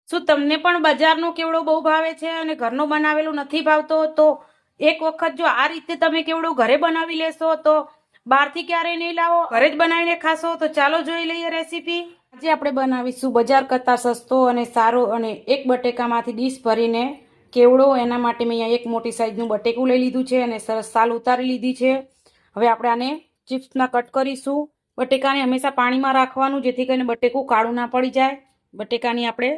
શું તમને પણ બજારનો કેવડો બહુ ભાવે છે અને ઘરનો બનાવેલો નથી ભાવતો? તો એક વખત જો આ રીતે તમે કેવડો ઘરે બનાવી લેશો તો બહારથી ક્યારેય નહીં લાવો, ઘરે જ બનાવીને ખાશો. તો ચાલો જોઈ લઈએ રેસીપી. આજે આપણે બનાવીશું બજાર કરતાં સસ્તો અને સારો અને એક બટેકામાંથી ડીશ ભરીને કેવડો. એના માટે મેં અહીંયા એક મોટી સાઈઝનું બટેકું લઈ લીધું છે અને સરસ સાલ ઉતારી લીધી છે. હવે આપણે આને ચિપ્સના કટ કરીશું. બટેકાને હંમેશા પાણીમાં રાખવાનું, જેથી કરીને બટેકું કાળું ના પડી જાય. બટેકાની આપણે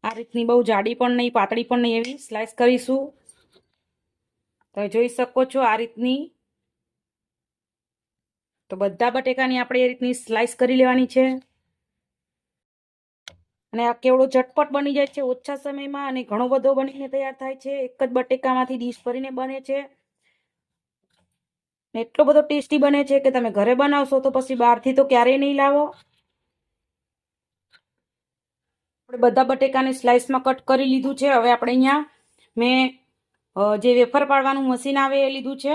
આ રીતની બહુ જાડી પણ નહીં, પાતળી પણ નહીં, એવી સ્લાઇસ કરીશું. તમે જોઈ શકો છો આ રીતની. તો બધા બટેકાની આપણે એ રીતની સ્લાઇસ કરી લેવાની છે. અને આ કેવડો ઝટપટ બની જાય છે ઓછા સમયમાં અને ઘણો બધો બનીને તૈયાર થાય છે. એક જ બટેકામાંથી ડીશ ભરીને બને છે. એટલો બધો ટેસ્ટી બને છે કે તમે ઘરે બનાવશો તો પછી બહારથી તો ક્યારેય નહીં લાવો. આપણે બધા બટેકાને સ્લાઇસમાં કટ કરી લીધું છે. હવે આપણે અહીંયા મેં જે વેફર પાડવાનું મશીન આવે એ લીધું છે.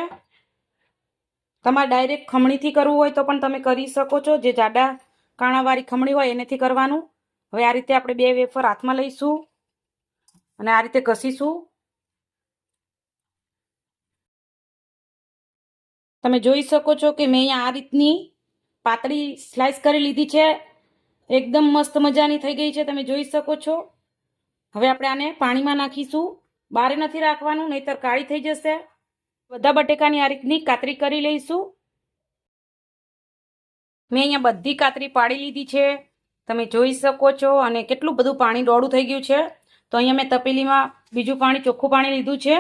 તમારે ડાયરેક્ટ ખમણીથી કરવું હોય તો પણ તમે કરી શકો છો. જે જાડા કાણાવાળી ખમણી હોય એનેથી કરવાનું. હવે આ રીતે આપણે બે વેફર હાથમાં લઈશું અને આ રીતે ઘસીશું. તમે જોઈ શકો છો કે મેં અહીંયા આ રીતની પાતળી સ્લાઇસ કરી લીધી છે. એકદમ મસ્ત મજાની થઈ ગઈ છે, તમે જોઈ શકો છો. હવે આપણે આને પાણીમાં નાખીશું. બારે નથી રાખવાનું, નહીતર કાળી થઈ જશે. બધા બટેકાની આ રીતની કાતરી કરી લઈશું. મેં અહીંયા બધી કાતરી પાડી લીધી છે, તમે જોઈ શકો છો. અને કેટલું બધું પાણી ડોળું થઈ ગયું છે. તો અહીંયા મેં તપેલીમાં બીજું પાણી, ચોખ્ખું પાણી લીધું છે.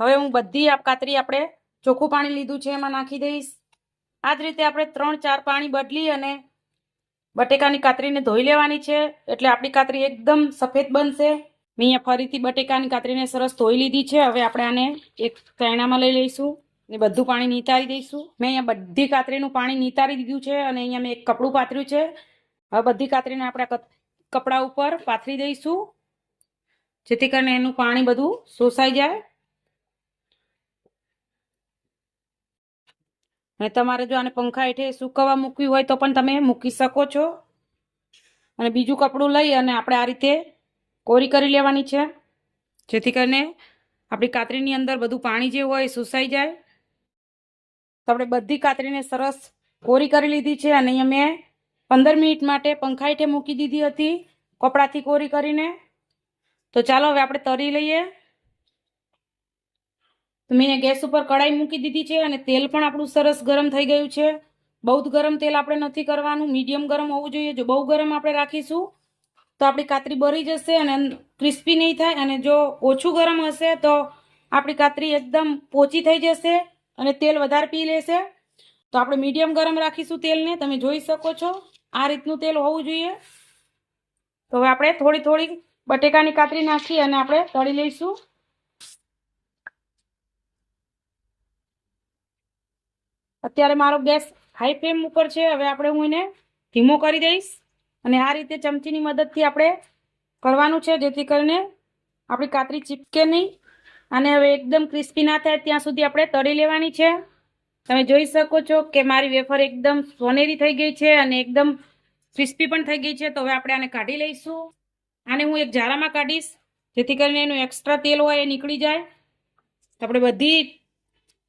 હવે હું બધી કાતરી આપણે ચોખ્ખું પાણી લીધું છે એમાં નાખી દઈશ. આ જ રીતે આપણે 3-4 પાણી બદલી અને બટેકાની કાતરીને ધોઈ લેવાની છે, એટલે આપણી કાતરી એકદમ સફેદ બનશે. મેં અહીંયા ફરીથી બટેકાની કાતરીને સરસ ધોઈ લીધી છે. હવે આપણે આને એક ચાયણામાં લઈ લઈશું ને બધું પાણી નિતારી દઈશું. મેં અહીંયા બધી કાતરીનું પાણી નિતારી દીધું છે અને અહીંયા મેં એક કપડું પાથર્યું છે. હવે બધી કાતરીને આપણે કપડા ઉપર પાથરી દઈશું, જેથી કરીને એનું પાણી બધું શોષાઈ જાય. અને તમારે જો આને પંખા હેઠે સૂકવવા મૂકવી હોય તો પણ તમે મૂકી શકો છો. અને બીજું કપડું લઈ અને આપણે આ રીતે કોરી કરી લેવાની છે, જેથી કરીને આપણી કાતરીની અંદર બધું પાણી જે હોય એ શોષાઈ જાય. તો આપણે બધી કાતરીને સરસ કોરી કરી લીધી છે અને અહીંયા મેં 15 મિનિટ માટે પંખા હેઠે મૂકી દીધી હતી કપડાથી કોરી કરીને. તો ચાલો હવે આપણે તળી લઈએ. તો મેં ગેસ ઉપર કડાઈ મૂકી દીધી છે અને તેલ પણ આપણું સરસ ગરમ થઈ ગયું છે. બહુ જ ગરમ તેલ આપણે નથી કરવાનું, મીડિયમ ગરમ હોવું જોઈએ. જો બહુ ગરમ આપણે રાખીશું તો આપણી કાતરી બળી જશે અને ક્રિસ્પી નહીં થાય. અને જો ઓછું ગરમ હશે તો આપણી કાતરી એકદમ પોચી થઈ જશે અને તેલ વધારે પી લેશે. તો આપણે મીડિયમ ગરમ રાખીશું તેલને. તમે જોઈ શકો છો આ રીતનું તેલ હોવું જોઈએ. તો હવે આપણે થોડી થોડી બટેકાની કાતરી નાખી અને આપણે તળી લઈશું. અત્યારે મારો ગેસ હાઈ ફ્લેમ ઉપર છે. હવે આપણે હું એને ધીમો કરી દઈશ અને આ રીતે ચમચીની મદદથી આપણે કરવાનું છે, જેથી કરીને આપણી કાતરી ચીપકે નહીં. અને હવે એકદમ ક્રિસ્પી ના થાય ત્યાં સુધી આપણે તળી લેવાની છે. તમે જોઈ શકો છો કે મારી વેફર એકદમ સોનેરી થઈ ગઈ છે અને એકદમ ક્રિસ્પી પણ થઈ ગઈ છે. તો હવે આપણે આને કાઢી લઈશું. આને હું એક જારામાં કાઢીશ, જેથી કરીને એનું એક્સ્ટ્રા તેલ હોય એ નીકળી જાય. તો આપણે બધી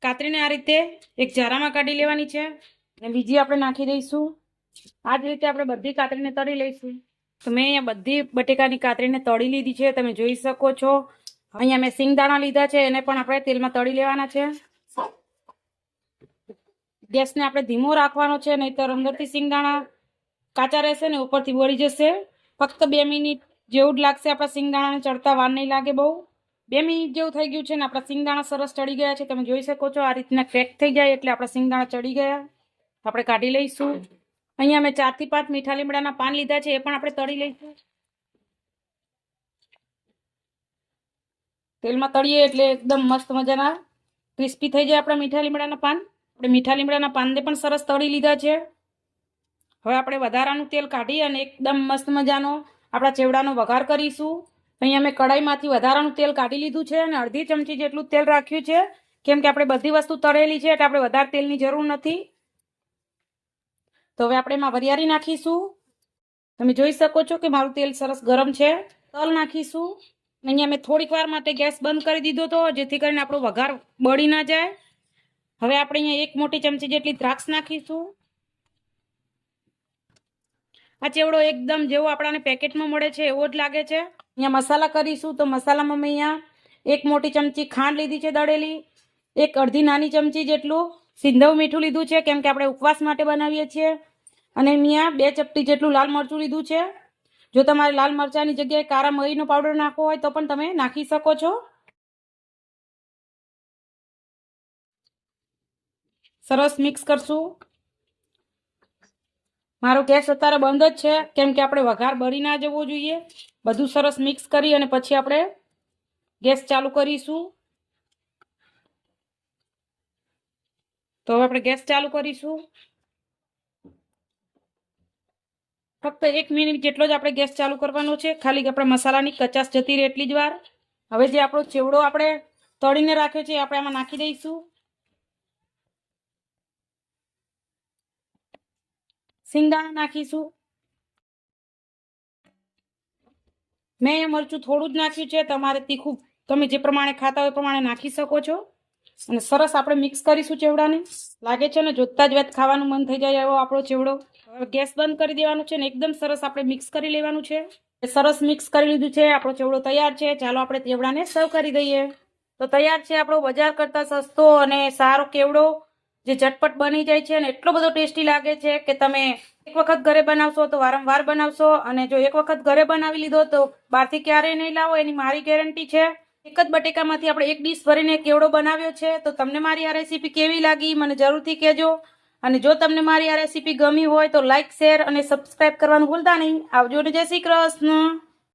કાતરીને આ રીતે એક જારામાં કાઢી લેવાની છે અને બીજી આપણે નાખી દઈશું. આ જ રીતે આપણે બધી કાતરીને તળી લઈશું. તો મેં અહીંયા બધી બટેકાની કાતરીને તળી લીધી છે, તમે જોઈ શકો છો. અહીંયા મેં સિંગદાણા લીધા છે, એને પણ આપણે તેલમાં તળી લેવાના છે. ગેસને આપણે ધીમો રાખવાનો છે, નહીંતર અંદરથી સિંગદાણા કાચા રહેશે ને ઉપરથી બળી જશે. ફક્ત 2 મિનિટ જેવું જ લાગશે આપણા સિંગદાણાને ચડતા, વાર નહીં લાગે બહુ. 2 મિનિટ જેવું થઈ ગયું છે ને આપણા સિંગદાણા સરસ ચડી ગયા છે. તમે જોઈ શકો છો આ રીતના ક્રેક થઈ જાય એટલે આપણા સિંગદાણા ચડી ગયા. આપણે કાઢી લઈશું. અહીંયા મેં 4 થી 5 મીઠા લીમડાના પાન લીધા છે, એ પણ આપણે તળી લઈશું. તેલમાં તળીએ એટલે એકદમ મસ્ત મજાના ક્રિસ્પી થઈ જાય આપણા મીઠા લીમડાના પાન. આપણે મીઠા લીમડાના પાનને પણ સરસ તળી લીધા છે. હવે આપણે વધારાનું તેલ કાઢી અને એકદમ મસ્ત મજાનો આપણા ચેવડાનો વઘાર કરીશું. અહીંયા મેં કડાઈમાંથી વધારાનું તેલ કાઢી લીધું છે અને અડધી ચમચી જેટલું તેલ રાખ્યું છે, કેમ કે આપણે બધી વસ્તુ તળેલી છે એટલે આપણે વધારે તેલની જરૂર નથી. તો હવે આપણે એમાં વરિયાળી નાખીશું. તમે જોઈ શકો છો કે મારું તેલ સરસ ગરમ છે. તલ નાખીશું. અહીંયા મેં થોડીક વાર માટે ગેસ બંધ કરી દીધો હતો, જેથી કરીને આપણો વઘાર બળી ના જાય. હવે આપણે અહીંયા 1 મોટી ચમચી જેટલી દ્રાક્ષ નાખીશું. આ ચેવડો એકદમ જેવો આપણાને પેકેટમાં મળે છે એવો જ લાગે છે. અહીંયા મસાલા કરીશું. તો મસાલામાં મેં અહીંયા 1 મોટી ચમચી ખાંડ લીધી છે દળેલી, 1 અડધી નાની ચમચી જેટલું સિંધવ મીઠું લીધું છે, કેમ કે આપણે ઉપવાસ માટે બનાવીએ છીએ. અને અહીંયા 2 ચપટી જેટલું લાલ મરચું લીધું છે. જો તમારે લાલ મરચાંની જગ્યાએ કાળા મરીનો પાવડર નાખવો હોય તો પણ તમે નાખી શકો છો. સરસ મિક્સ કરશું. મારો ગેસ અત્યારે બંધ જ છે, કેમ કે આપણે વઘાર બળી ના જવો જોઈએ. બધું સરસ મિક્સ કરી અને પછી આપણે ગેસ ચાલુ કરીશું. તો હવે આપણે ગેસ ચાલુ કરીશું. ફક્ત 1 મિનિટ જેટલો જ આપણે ગેસ ચાલુ કરવાનો છે, ખાલી આપણે મસાલાની કચાશ જતી રહે એટલી જ વાર. હવે જે આપણો ચેવડો આપણે તળીને રાખ્યો છે આપણે આમાં નાખી દઈશું. સિંગદાણા નાખીશું. મેં એ મરચું થોડું જ નાખ્યું છે, તમારે તીખું તમે જે પ્રમાણે ખાતા હોય એ પ્રમાણે નાખી શકો છો. અને સરસ આપણે મિક્સ કરીશું ચેવડાને. લાગે છે ને જોતા જ વેત ખાવાનું મન થઈ જાય એવો આપણો ચેવડો. હવે ગેસ બંધ કરી દેવાનું છે ને એકદમ સરસ આપણે મિક્સ કરી લેવાનું છે. સરસ મિક્સ કરી લીધું છે, આપણો ચેવડો તૈયાર છે. ચાલો આપણે ચેવડાને સર્વ કરી દઈએ. તો તૈયાર છે આપણો બજાર કરતાં સસ્તો અને સારો કેવડો, જે ઝટપટ બની જાય છે અને એટલો બધો ટેસ્ટી લાગે છે કે તમે એક વખત ઘરે બનાવશો તો વારંવાર બનાવશો. અને જો એક વખત ઘરે બનાવી લીધો તો બહારથી ક્યારેય નહીં લાવો, એની મારી ગેરંટી છે. એક જ બટેકામાંથી આપણે 1 ડીશ ભરીને કેવડો બનાવ્યો છે. તો તમને મારી આ રેસીપી કેવી લાગી મને જરૂરથી કહેજો. અને જો તમને મારી આ રેસીપી ગમી હોય તો લાઈક, શેર અને સબસ્ક્રાઈબ કરવાનું ભૂલતા નહીં. આવજો ને જય શ્રી કૃષ્ણ.